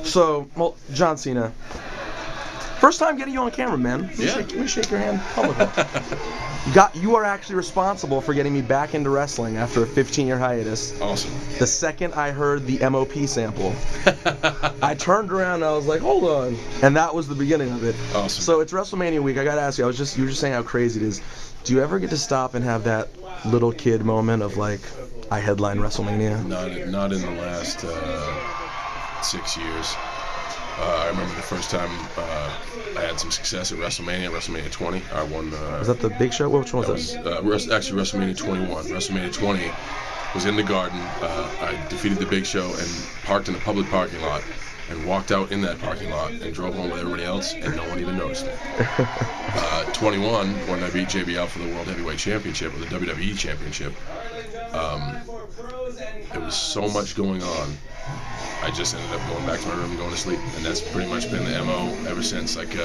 So, well, John Cena. First time getting you on camera, man. Let me shake your hand publicly. You are actually responsible for getting me back into wrestling after a 15-year hiatus. Awesome. The second I heard the MOP sample, I turned around and I was like, hold on. And that was the beginning of it. Awesome. So it's WrestleMania week. I got to ask you, you were just saying how crazy it is. Do you ever get to stop and have that little kid moment of like, I headline WrestleMania? Not in the last 6 years. I remember the first time I had some success at WrestleMania 20. I won. Was that the Big Show? Which one was that? Actually, WrestleMania 21. WrestleMania 20 was in the Garden. I defeated the Big Show and parked in a public parking lot and walked out in that parking lot and drove home with everybody else, and no one even noticed me. 21, when I beat JBL for the World Heavyweight Championship, or the WWE Championship, there was so much going on. I just ended up going back to my room and going to sleep, and that's pretty much been the MO ever since. Like,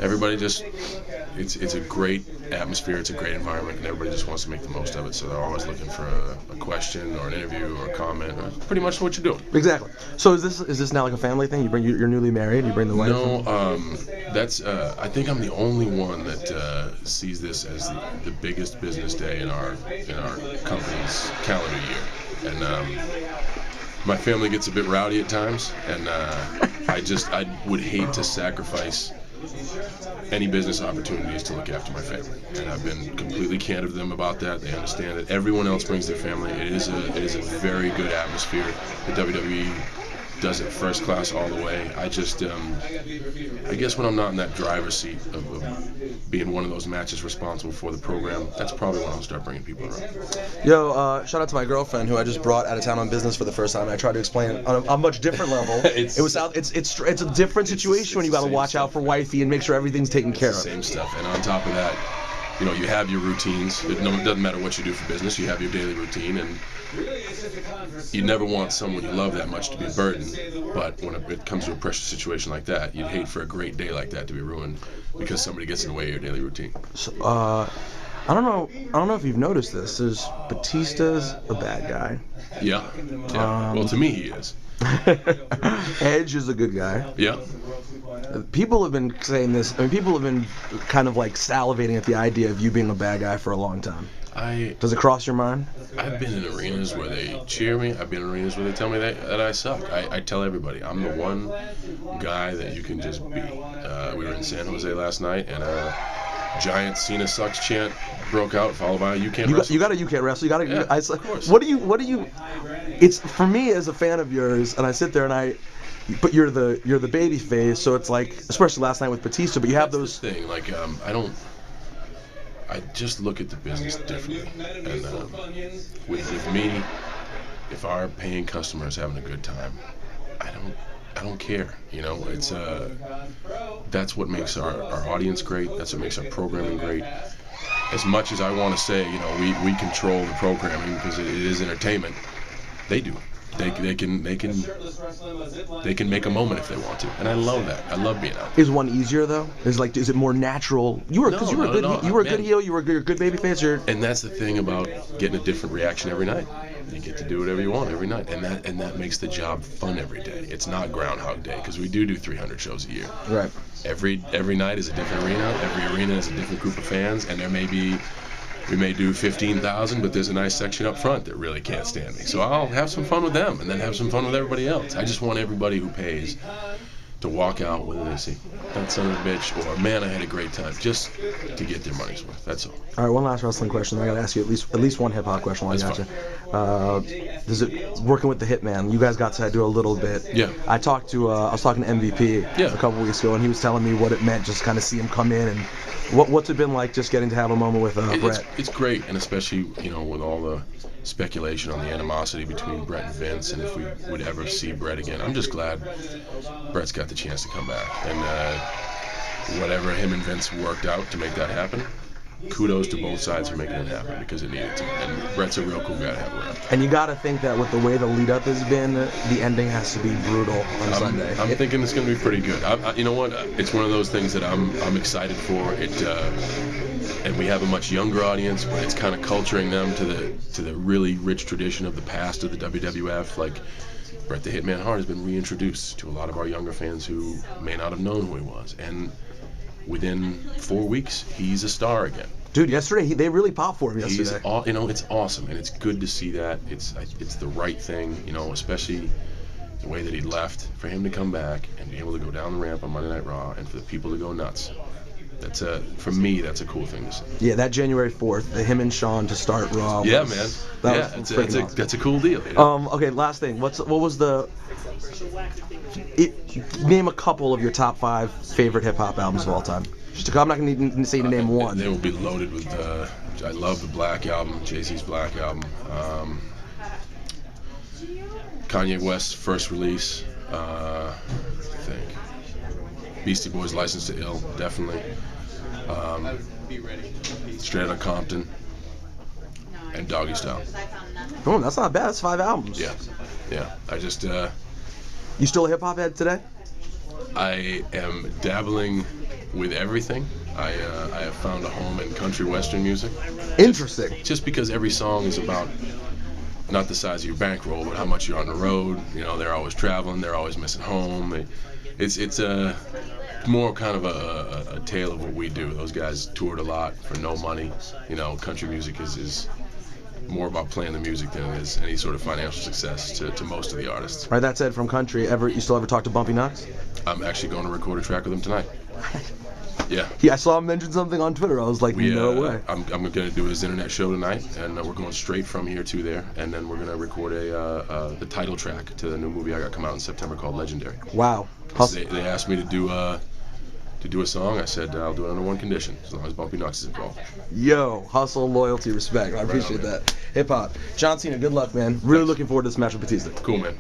everybody just, it's a great atmosphere, it's a great environment, and everybody just wants to make the most of it. So they're always looking for a question or an interview or a comment, or pretty much what you're doing. Exactly. So is this now like a family thing? You're newly married. You bring the wife. No, that's. I think I'm the only one that sees this as the biggest business day in our company's calendar year, and. My family gets a bit rowdy at times, and I would hate to sacrifice any business opportunities to look after my family. And I've been completely candid with them about that. They understand that everyone else brings their family. It is a very good atmosphere. The WWE does it first class all the way. I just, I guess when I'm not in that driver's seat of being one of those matches responsible for the program, that's probably when I'll start bringing people around. Yo, shout out to my girlfriend who I just brought out of town on business for the first time. I tried to explain it on a much different level. It's a different situation when you got to watch out for wifey and make sure everything's taken care of. Same stuff, and on top of that, you know, you have your routines. It doesn't matter what you do for business. You have your daily routine, and you never want someone you love that much to be a burden. But when it comes to a pressure situation like that, you'd hate for a great day like that to be ruined because somebody gets in the way of your daily routine. So, I don't know if you've noticed this. Batista's a bad guy. Yeah. Well, to me, he is. Edge is a good guy. Yeah. People have been saying this. I mean, people have been kind of like salivating at the idea of you being a bad guy for a long time. Does it cross your mind? I've been in arenas where they cheer me. I've been in arenas where they tell me that I suck. I tell everybody, I'm the one guy that you can just be. We were in San Jose last night, and a giant Cena sucks chant broke out, followed by you can't wrestle. You got you can't wrestle. You got to. Yeah, of course. What do you? It's for me as a fan of yours, and I sit there and but you're the baby face, so it's like, especially last night with Batista, but you have those. That's the thing, like, I just look at the business differently, and with me, if our paying customer is having a good time, I don't care, you know. It's that's what makes our audience great. That's what makes our programming great. As much as I want to say, you know, we control the programming because it is entertainment, they do. They can make a moment if they want to, and I love that. I love being out there. Is one easier though? Is it more natural? You were a good heel. You were a good baby face. And that's the thing about getting a different reaction every night. You get to do whatever you want every night, and that makes the job fun every day. It's not Groundhog Day because we do 300 shows a year. Right. Every night is a different arena. Every arena is a different group of fans, and we may do 15,000, but there's a nice section up front that really can't stand me. So I'll have some fun with them and then have some fun with everybody else. I just want everybody who pays to walk out with they say, that son of a bitch, or man, I had a great time, just to get their money's worth. That's all. All right, one last wrestling question. I got to ask you at least one hip hop question while I got you. Does it working with the Hitman? You guys got to do a little bit. Yeah. I was talking to MVP a couple weeks ago, and he was telling me what it meant just kind of see him come in and what's it been like just getting to have a moment with Brett? It's great, and especially, you know, with all the speculation on the animosity between Brett and Vince, and if we would ever see Brett again. I'm just glad Brett's got the chance to come back, and whatever him and Vince worked out to make that happen, kudos to both sides for making it happen because it needed to. And Brett's a real cool guy to have around. And you got to think that with the way the lead up has been, the ending has to be brutal on Sunday. I'm thinking it's going to be pretty good. You know what? It's one of those things that I'm excited for. And we have a much younger audience, but it's kind of culturing them to the really rich tradition of the past of the WWF. Like, Bret the Hitman Hart has been reintroduced to a lot of our younger fans who may not have known who he was. And within 4 weeks, he's a star again. Dude, yesterday they really popped for him yesterday. It's awesome, and it's good to see that. It's the right thing, especially the way that he left, for him to come back and be able to go down the ramp on Monday Night Raw, and for the people to go nuts. For me, that's a cool thing to see. Yeah, that January 4th, him and Shawn to start Raw. Yeah, man. That's a cool deal. Okay, last thing. What was name a couple of your top 5 favorite hip hop albums of all time. I'm not going to say to name one. They will be loaded with. I love the Black album, Jay-Z's Black album. Kanye West's first release. I think. Beastie Boys' License to Ill, definitely. Straight Outta Compton. And Doggy Style. Oh, that's not bad. That's 5 albums. Yeah. I just. You still a hip hop head today? I am dabbling with everything. I have found a home in country western music. Interesting. Just because every song is about not the size of your bankroll, but how much you're on the road. They're always traveling. They're always missing home. It's more kind of a tale of what we do. Those guys toured a lot for no money. Country music is more about playing the music than it is any sort of financial success to most of the artists. Right, that said, from country, you still ever talk to Bumpy Knox? I'm actually going to record a track with him tonight. Yeah. I saw him mention something on Twitter. I was like, no way. I'm going to do his internet show tonight, and we're going straight from here to there, and then we're going to record the title track to the new movie I got come out in September called Legendary. Wow. They asked me to do a song. I said I'll do it under one condition, as long as Bumpy Knox is involved. Yo, hustle, loyalty, respect. I appreciate that. Hip hop. John Cena, good luck, man. Really looking forward to this match with Batista. Cool, man.